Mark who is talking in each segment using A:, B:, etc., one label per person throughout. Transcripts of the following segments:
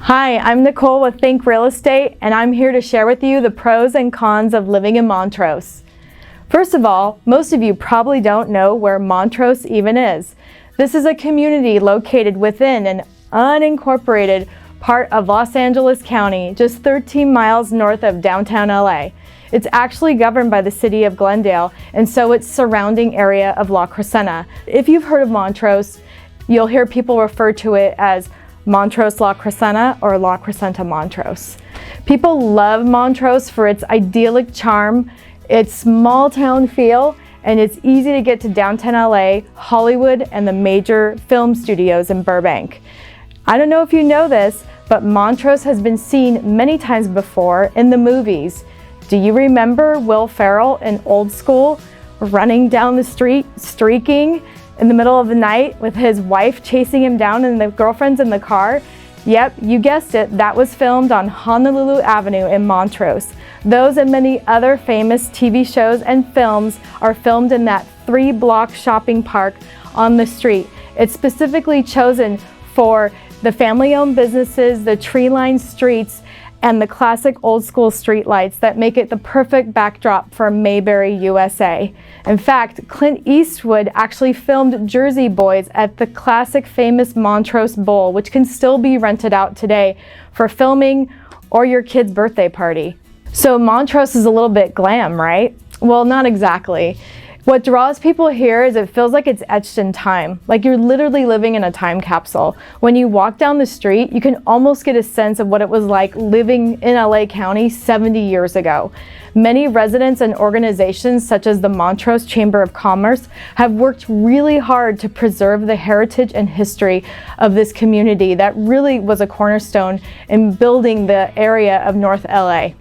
A: Hi, I'm Nicole with Think Real Estate, and I'm here to share with you the pros and cons of living in Montrose. First of all, most of you probably don't know where Montrose even is. This is a community located within an unincorporated part of Los Angeles County, just 13 miles north of downtown LA. It's actually governed by the city of Glendale, and so its surrounding area of La Crescenta. If you've heard of Montrose, you'll hear people refer to it as Montrose La Crescenta or La Crescenta Montrose. People love Montrose for its idyllic charm, its small town feel, and it's easy to get to downtown LA, Hollywood, and the major film studios in Burbank. I don't know if you know this, but Montrose has been seen many times before in the movies. Do you remember Will Ferrell in Old School running down the street, streaking in the middle of the night with his wife chasing him down and the girlfriends in the car? Yep, you guessed it, that was filmed on Honolulu Avenue in Montrose. Those and many other famous TV shows and films are filmed in that 3-block shopping park on the street. It's specifically chosen for the family-owned businesses, the tree-lined streets, and the classic old school street lights that make it the perfect backdrop for Mayberry, USA. In fact, Clint Eastwood actually filmed Jersey Boys at the classic famous Montrose Bowl, which can still be rented out today for filming or your kid's birthday party. So Montrose is a little bit glam, right? Well, not exactly. What draws people here is it feels like it's etched in time, like you're literally living in a time capsule. When you walk down the street, you can almost get a sense of what it was like living in LA County 70 years ago. Many residents and organizations such as the Montrose Chamber of Commerce have worked really hard to preserve the heritage and history of this community that really was a cornerstone in building the area of North LA.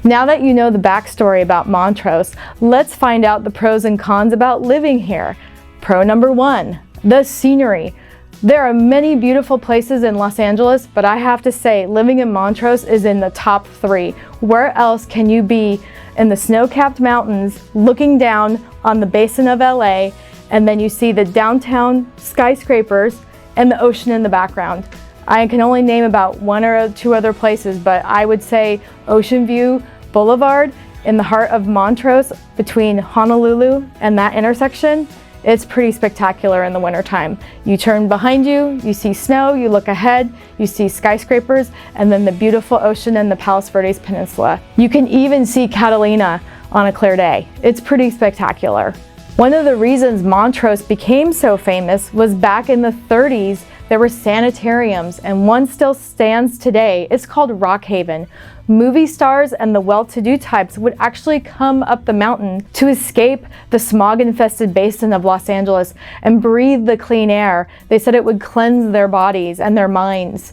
A: Now that you know the backstory about Montrose, let's find out the pros and cons about living here. Pro number 1, the scenery. There are many beautiful places in Los Angeles, but I have to say living in Montrose is in the top 3. Where else can you be in the snow-capped mountains looking down on the basin of LA, and then you see the downtown skyscrapers and the ocean in the background? I can only name about 1 or 2 other places, but I would say Ocean View Boulevard in the heart of Montrose between Honolulu and that intersection. It's pretty spectacular in the wintertime. You turn behind you, you see snow, you look ahead, you see skyscrapers, and then the beautiful ocean and the Palos Verdes Peninsula. You can even see Catalina on a clear day. It's pretty spectacular. One of the reasons Montrose became so famous was back in the 30s, there were sanitariums, and one still stands today. It's called Rockhaven. Movie stars and the well-to-do types would actually come up the mountain to escape the smog-infested basin of Los Angeles and breathe the clean air. They said it would cleanse their bodies and their minds.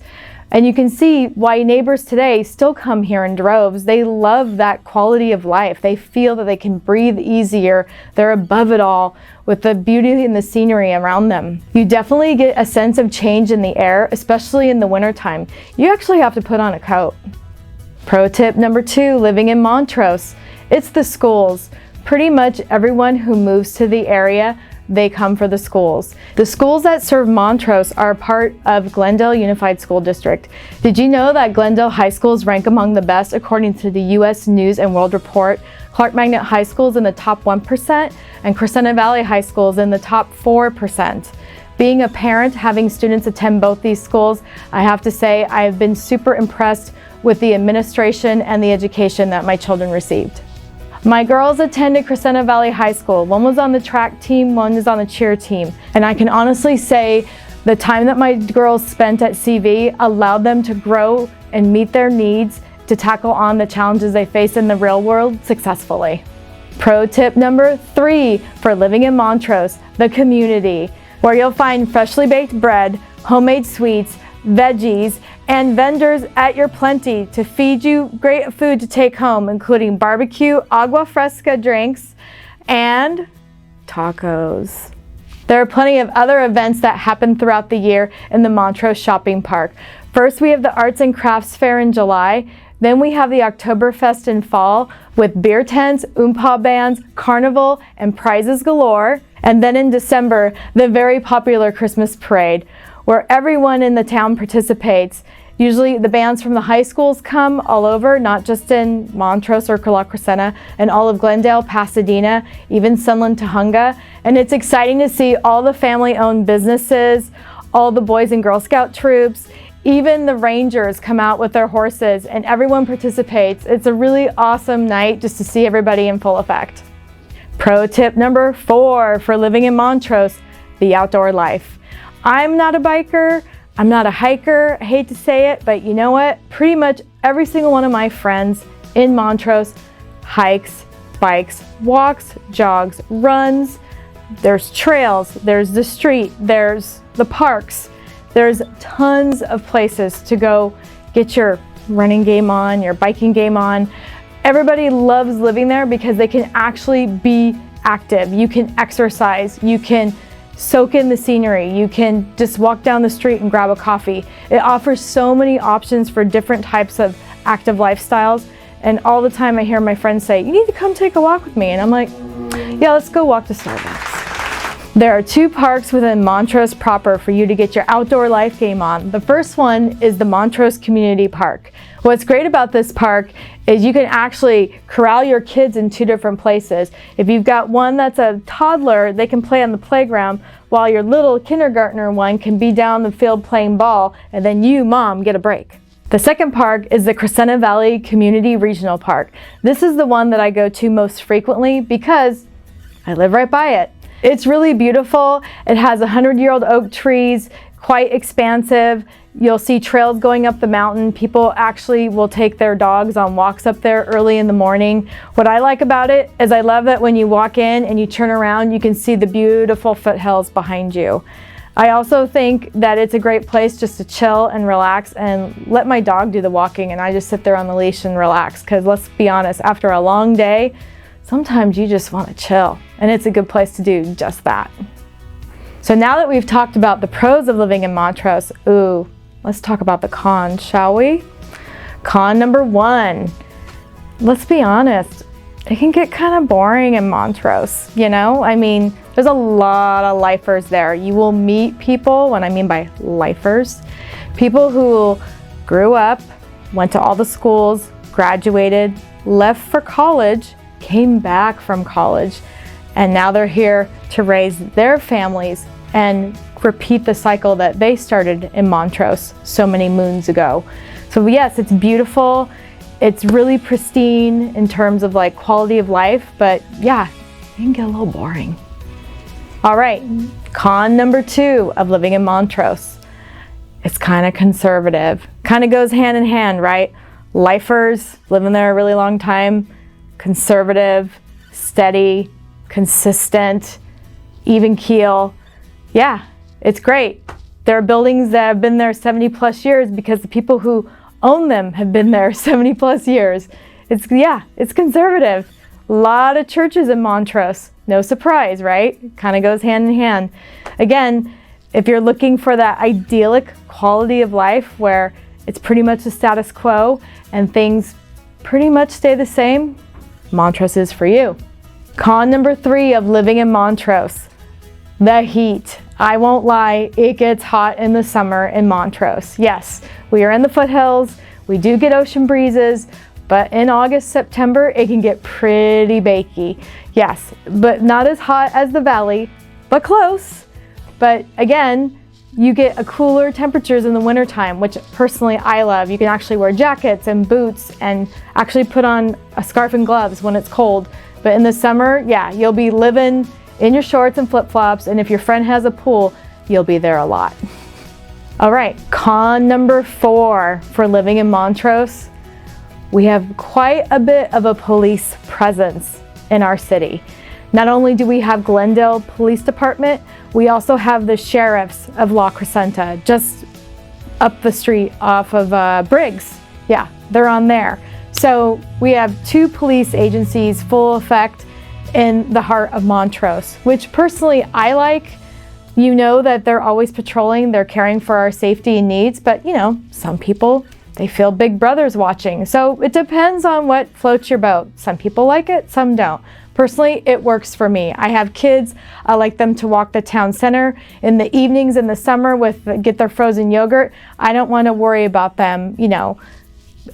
A: And you can see why neighbors today still come here in droves. They love that quality of life. They feel that they can breathe easier. They're above it all with the beauty and the scenery around them. You definitely get a sense of change in the air, especially in the wintertime. You actually have to put on a coat. Pro tip number 2, living in Montrose. It's the schools. Pretty much everyone who moves to the area, they come for the schools. The schools that serve Montrose are part of Glendale Unified School District. Did you know that Glendale high schools rank among the best according to the U.S. News and World Report? Clark Magnet High School is in the top 1% and Crescenta Valley High School is in the top 4%. Being a parent, having students attend both these schools, I have to say I have been super impressed with the administration and the education that my children received. My girls attended Crescenta Valley High School. One was on the track team, one was on the cheer team. And I can honestly say the time that my girls spent at CV allowed them to grow and meet their needs to tackle on the challenges they face in the real world successfully. Pro tip number 3 for living in Montrose, the community, where you'll find freshly baked bread, homemade sweets, veggies, and vendors at your plenty to feed you great food to take home, including barbecue, agua fresca drinks, and tacos. There are plenty of other events that happen throughout the year in the Montrose Shopping Park. First, we have the Arts and Crafts Fair in July. Then we have the Oktoberfest in fall with beer tents, oompa bands, carnival, and prizes galore. And then in December, the very popular Christmas parade, where everyone in the town participates. Usually the bands from the high schools come all over, not just in Montrose or La Crescenta, and all of Glendale, Pasadena, even Sunland, Tujunga. And it's exciting to see all the family-owned businesses, all the Boys and Girl Scout troops, even the Rangers come out with their horses, and everyone participates. It's a really awesome night just to see everybody in full effect. Pro tip number 4 for living in Montrose, the outdoor life. I'm not a biker, I'm not a hiker, I hate to say it, but you know what? Pretty much every single one of my friends in Montrose hikes, bikes, walks, jogs, runs. There's trails, there's the street, there's the parks. There's tons of places to go get your running game on, your biking game on. Everybody loves living there because they can actually be active. You can exercise, you can soak in the scenery, you can just walk down the street and grab a coffee. It offers so many options for different types of active lifestyles, and all the time I hear my friends say, you need to come take a walk with me, and I'm like, yeah, let's go walk to Starbucks. There are 2 parks within Montrose proper for you to get your outdoor life game on. The first one is the Montrose Community Park. What's great about this park is you can actually corral your kids in 2 different places. If you've got one that's a toddler, they can play on the playground, while your little kindergartner one can be down the field playing ball, and then you, mom, get a break. The second park is the Crescenta Valley Community Regional Park. This is the one that I go to most frequently because I live right by it. It's really beautiful. It has 100-year-old oak trees, quite expansive. You'll see trails going up the mountain. People actually will take their dogs on walks up there early in the morning. What I like about it is I love that when you walk in and you turn around, you can see the beautiful foothills behind you. I also think that it's a great place just to chill and relax and let my dog do the walking, and I just sit there on the leash and relax, because let's be honest, after a long day, sometimes you just want to chill, and it's a good place to do just that. So now that we've talked about the pros of living in Montrose, let's talk about the cons, shall we? Con number 1, let's be honest, it can get kind of boring in Montrose, you know? I mean, there's a lot of lifers there. You will meet people, what I mean by lifers, people who grew up, went to all the schools, graduated, left for college, came back from college, and now they're here to raise their families and repeat the cycle that they started in Montrose so many moons ago. So yes, it's beautiful, it's really pristine in terms of like quality of life, but yeah, it can get a little boring. All right, con number 2 of living in Montrose. It's kind of conservative. Kind of goes hand in hand, right? Lifers living there a really long time, conservative, steady, consistent, even keel. Yeah, it's great. There are buildings that have been there 70 plus years because the people who own them have been there 70 plus years. It's conservative. A lot of churches in Montrose. No surprise, right? Kind of goes hand in hand. Again, if you're looking for that idyllic quality of life where it's pretty much the status quo and things pretty much stay the same, Montrose is for you. Con number 3 of living in Montrose, the heat. I won't lie, it gets hot in the summer in Montrose. Yes, we are in the foothills, we do get ocean breezes, but in August, September, it can get pretty bakey. Yes, but not as hot as the valley, but close. But again, you get a cooler temperatures in the wintertime, which personally I love. You can actually wear jackets and boots and actually put on a scarf and gloves when it's cold. But in the summer, yeah, you'll be living in your shorts and flip-flops, and if your friend has a pool, you'll be there a lot. All right, con number 4 for living in Montrose. We have quite a bit of a police presence in our city. Not only do we have Glendale Police Department, we also have the sheriffs of La Crescenta just up the street off of Briggs. Yeah, they're on there. So we have 2 police agencies full effect in the heart of Montrose, which personally I like. You know that they're always patrolling, they're caring for our safety and needs, but you know, some people, they feel Big Brother's watching. So it depends on what floats your boat. Some people like it, some don't. Personally, it works for me. I have kids. I like them to walk the town center in the evenings in the summer get their frozen yogurt. I don't want to worry about them,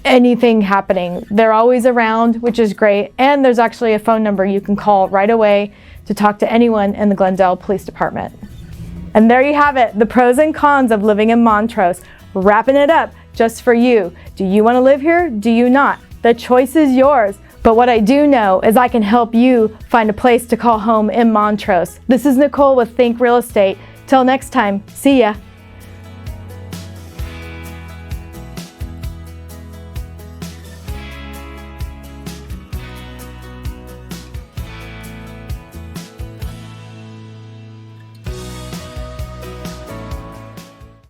A: anything happening. They're always around, which is great. And there's actually a phone number you can call right away to talk to anyone in the Glendale Police Department. And there you have it, the pros and cons of living in Montrose. Wrapping it up just for you. Do you want to live here? Do you not? The choice is yours. But what I do know is I can help you find a place to call home in Montrose. This is Nicole with Think Real Estate. Till next time, see ya.